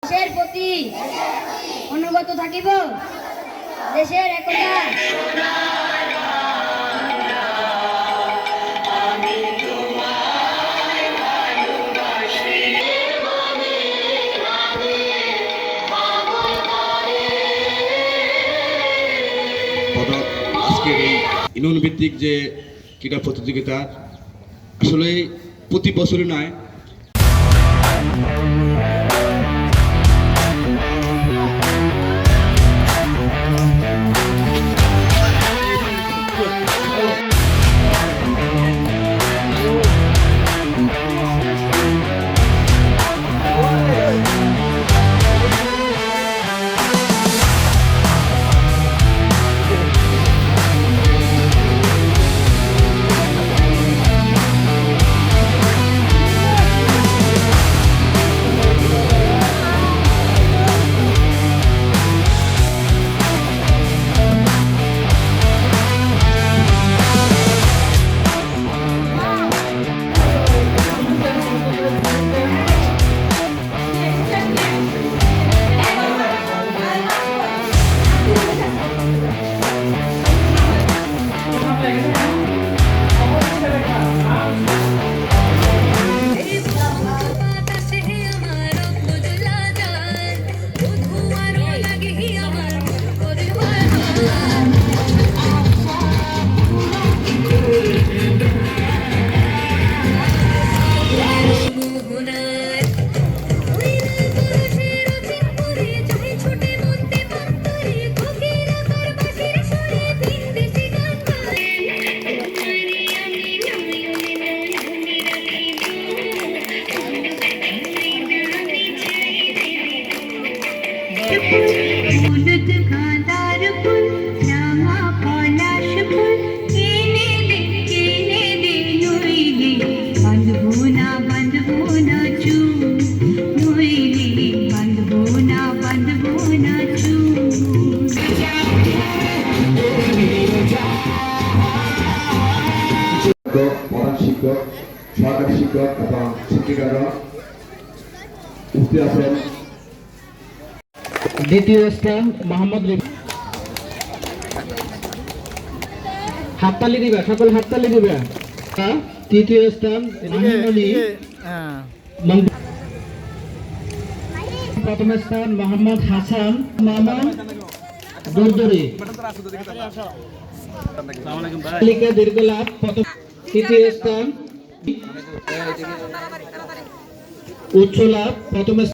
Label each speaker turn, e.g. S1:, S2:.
S1: দেশের প্রতি অনুগত থাকিব, দেশের একতা
S2: আজকের এই ইউনিয়ন ভিত্তিক যে ক্রীড়া প্রতিযোগিতা আসলে প্রতি বছরই নয়, প্রধান শিক্ষক, সহকারী শিক্ষক এবং শিক্ষিকারা উপস্থিত আছেন।
S3: দ্বিতীয় স্থান মোহাম্মদ রিফাত। হাততালি দিবা, সকল হাততালি দিবা। তৃতীয় স্থান প্রথম স্থান মোহাম্মদ হাসান মামুন দরদরি। দীর্ঘলাভ প্রথম। তৃতীয় স্থান উচ্চ লাভ প্রথম।